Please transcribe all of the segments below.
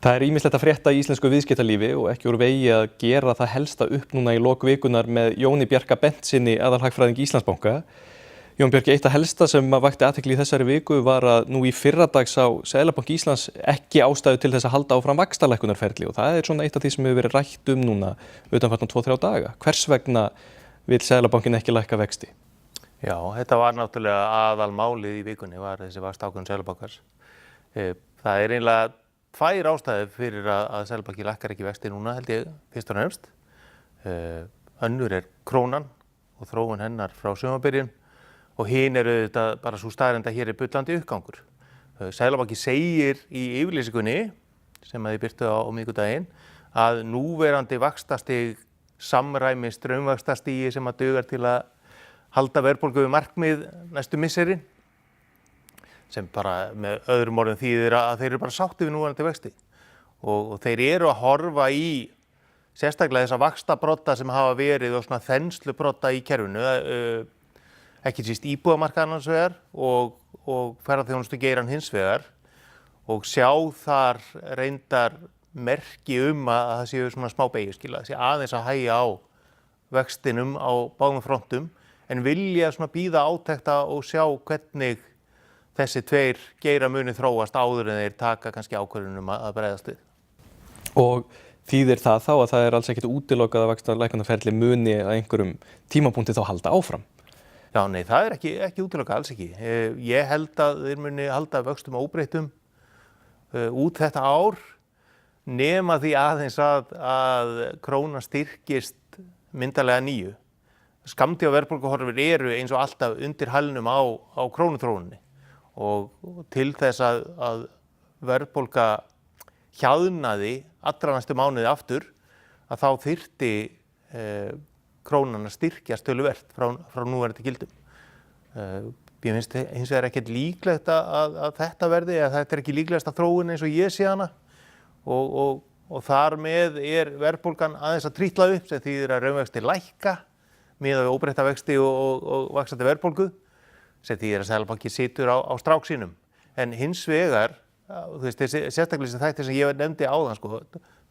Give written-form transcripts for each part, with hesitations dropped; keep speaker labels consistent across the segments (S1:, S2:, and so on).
S1: Það ýmislegt að frétta í íslensku viðskiptalífi og ekki úr vegi að gera það helsta upp núna í lok vikunar með Jóni Bjarka Bentsyni, aðalhagfræðing Íslandsbanka. Jón Bjarki, eitt af helsta sem vakti athygli í þessari viku var að nú í fyrradags á Seðlabanki Íslands ekki ástæðu til þess að halda áfram vaxtalækkunarferli og það er svona eitt af því sem hefur verið rætt núna utanfarna 2-3 daga. Hvers vegna vill Seðlabankinn ekki lækka vexti?
S2: Já, þetta var náttúrulega aðalmálið í vikunni, var þessi vaxtaákvörðun Seðlabankans. Það er eiginlega tvær ástæður fyrir að Seðlabanki lækkar ekki vexti núna, held ég, fyrst og fremst. Önnur er krónan og þróun hennar frá sumarbyrjun og hin er auðvitað bara sú staðreynd að hér er bullandi uppgangur. Seðlabanki segir í yfirlýsingunni, sem þið birtu á miðvikudaginn, að núverandi vaxtastig samræmist raunvaxtastigi sem að dugar til að halda verðbólgu við markmið næstu misserin, sem bara með öðrum orðum þýðir að þeir eru bara sáttið við núverandi vexti. Og þeir eru að horfa í sérstaklega þessa vaxtabrodda sem hafa verið og svona þenslubrodda í kerfinu, ekki síst íbúðamarkaðinn annars vegar og ferðaþjónustugeirann hins vegar og sjá þar reyndar merki að það séu svona smá beygjuskil, að sé aðeins að hægja á vextinum á báðum frontum en vilja svona bíða átekta og sjá hvernig þessi tveir geira muni þróast áður en þeir taka kannski ákvörðun að bregðast við.
S1: Og þýðir það þá að það er alls ekkert útilokað að vaxtalækkunarferli muni að einhverjum tímapunkti þá halda áfram?
S2: Já, nei, það er ekki útilokað, alls ekki. Ég held að þeir muni halda vöxtum óbreyttum út þetta ár nema því aðeins að krónan styrkist myndarlega nýju. Skammtímaverðbólguhorfur eru eins og alltaf undir hælnum á krónuþróuninni. Og til þess að verðbólga hjaðnaði allra næstu mánuði aftur að þá þyrfti krónan að styrkjast töluvert frá núverandi gildum. Ég finnst hins vegar ekkert líklegt að þetta verði, að þetta er ekki líklegasta þróun eins og ég sé hana og þar með er verðbólgan aðeins að trítla upp sem þýðir að raunvextir lækka miðað við óbreytta vexti og vaxandi verðbólgu sem þýðir að Seðlabanki situr á strák sínum. En hins vegar, þú veist, sérstaklega sem þættir sem ég nefndi áðan, sko,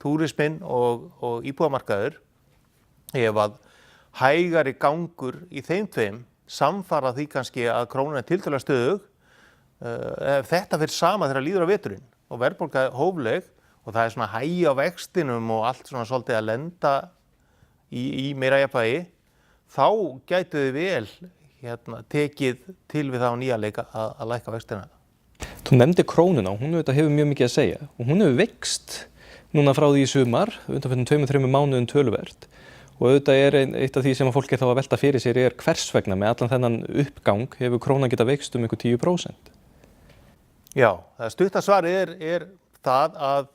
S2: túrisminn og íbúðamarkaður, ef að hægari gangur í þeim tveim samfara því kannski að krónan er tiltölulega stöðug, ef þetta fyrir sama þegar líður á veturinn og verðbólga hófleg og það er svona hægja á vextinum og allt svona svolítið að lenda í meira jafnvægi, þá gætu þið vel tekið til við það á nýja leika að lækka vextina.
S1: Þú nefndi krónuna, hún hefur mjög mikið að segja og hún hefur veikst núna frá því í sumar, undanfarnir 2-3 mánuðum töluvert og auðvitað er eitt af því sem að fólk þá að velta fyrir sér er hvers vegna með allan þennan uppgang hefur krónan geta veikst um einhver 10%.
S2: Já, það stutta svarið er það að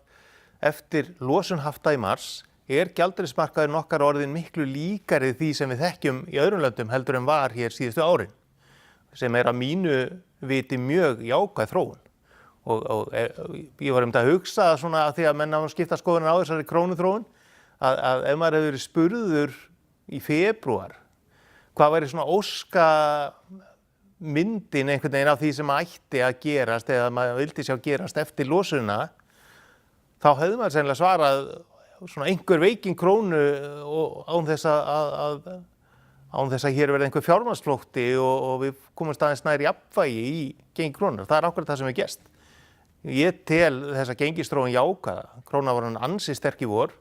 S2: eftir losun hafta í mars er gjaldeyrismarkaðurinn okkar orðinn miklu líkari því sem við þekkjum í öðrum löndum heldur en var hér síðustu árin, sem er að mínu viti mjög jákvæð þróun. Og ég var að hugsa svona að því að menn hafa skipta skoðunar á þessari krónuþróun, að ef maður hefur verið spurður í febrúar, hvað væri svona óska myndin einhvern veginn af því sem ætti að gerast eða maður vildi sjá gerast eftir losunina, þá hefði maður sennilega svarað svona einhver veiking krónu og án þess að hér verði einhver fjármagnsflótti og við komumst aðeins nær jafnvægi í gengi krónunnar. Það er akkúrat það sem er gerst. Ég tel þessa gengisþróun jákvæða. Krónan var hann ansi sterk í vor.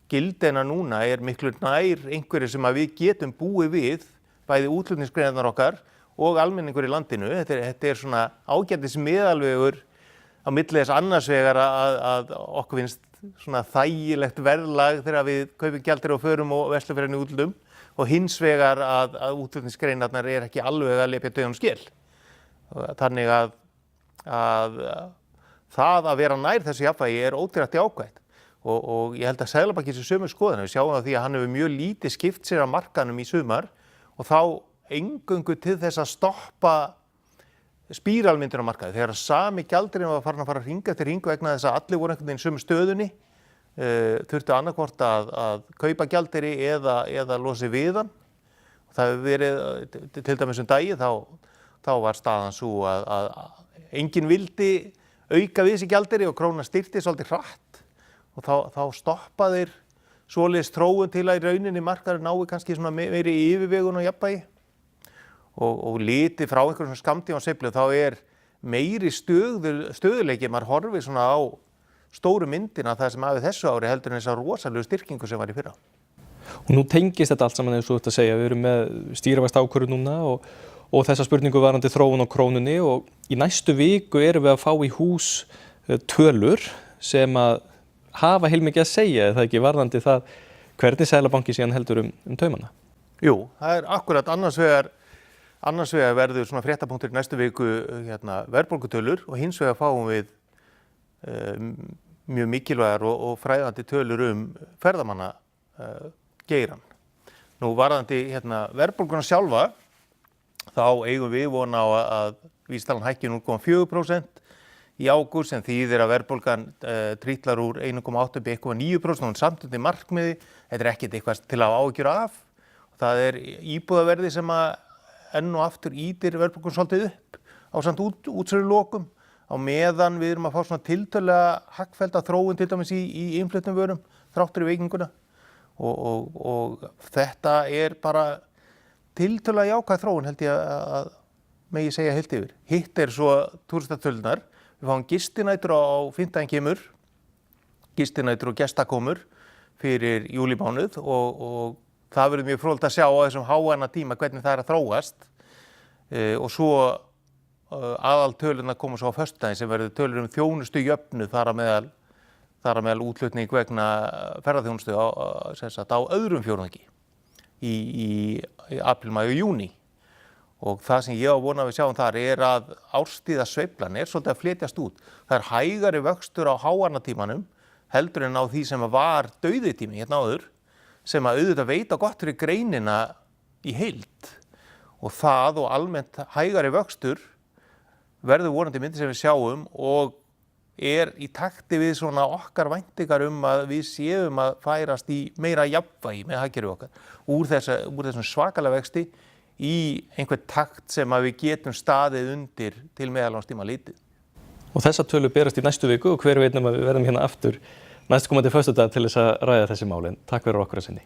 S2: Gildina núna er miklu nær einhverju sem að við getum búið við, bæði útflutningsgreinarnar okkar og almenningur í landinu. Þetta er svona ágætis meðalvegur á milli þess annars vegar að okkur finnst svona þægilegt verðlag þegar við kaupum gjaldeyri og förum og verslum fyrir henni útlöndum og hins vegar að útflutningsgreinarnar er ekki alveg að lepja dauðan skil. Þannig að það að vera nær þessu jafnvægi er ótvírætt jákvætt og ég held að Seðlabanki sé sömu skoðun. Við sjáum það því að hann hefur mjög lítið skipt sér af markaðnum í sumar og þá eingöngu til þess að stoppa spíralmyndun á markaði. Þegar sami gjaldeyrinn var farin að fara hring eftir hring vegna þess að allir voru einhvern veginn sömu stöðunni, þurftu annarkvort að kaupa gjaldeyri eða losi við hann. Það hefur verið til dæmis daginn þá var staðan sú að enginn vildi auka við þessi gjaldeyri og krónan styrkti svolítið hratt og þá stoppa þeir svoleiðis þróun til að í rauninni markaður nái kannski svona meiri yfirvegun og jafnvægi og liti frá einhverjum skammtíma sveiflu þá meiri stöðuleiki, maður horfir svona á stóru myndina það sem af þessu ári heldur en þessa rosalegu styrkingu sem var í fyrra.
S1: Og nú tengist þetta allt saman eins og þú ert að segja, við erum með stýrivaxtaákvörðun núna og þessa spurningu varðandi þróun á krónunni og í næstu viku erum við að fá í hús tölur sem að hafa heilmikið að segja, eða ekki varðandi það hvernig Seðlabanki síðan heldur taumana?
S2: Jú, það akkurat annars vegar verður svona fréttapunktur í næstu viku verðbólgutölur og hins vegar fáum við mjög mikilvægar og fræðandi tölur ferðamanna geirann. Nú varðandi verðbólguna sjálfa þá eigum við von á að vísitalan hækki 0,4% í ágúst sem þýðir að verðbólgan trítlar úr 1,8 upp í 1,9% og samt undir markmiði. Þetta ekkert eitthvað til að áhyggjur af. Það íbúðaverði sem að enn og aftur ýtir verðbólgun svolítið upp á samt útsölulokum á meðan við erum að fá svona tiltölulega hagfellda þróun til dæmis í innfluttum vörum þráttur í veikinguna og þetta bara tiltölulega jákvæð þróun held ég að megi segja heilt yfir. Hitt svo túristatölunar. Við fáum gistinætur á fimmtudaginn kemur, gistinætur og gestakomur fyrir júlímánuð og það verður mjög fróðlegt að sjá á þessum háanna tíma hvernig það að þróast og svo aðaltölurnar koma svo á föstudaginn sem verður tölur þjónustu jöfnuð þar að meðal útflutning vegna ferðaþjónustu á öðrum fjórðungi í apríl, maí og júní. Og það sem ég á von að við sjáum þar að árstíðasveiflan svolítið að fletjast út. Það hægari vöxtur á háannatímanum heldur en á því sem var dauðitími áður sem að auðvitað veita gott fyrir greinina í heild. Og það og almennt hægari vöxtur verður vonandi myndi sem við sjáum og í takti við svona okkar væntingar að við séum að færast í meira jafnvægi með hagkerfið okkar úr þessum svakalega vexti í einhvern takt sem að við getum staðið undir til meðallánstíma litið.
S1: Og þessa tölu berast í næstu viku og hver veit nema við verðum hérna aftur næstkomandi föstudag til þess að ræða þessi málin. Takk fyrir okkur að sinni.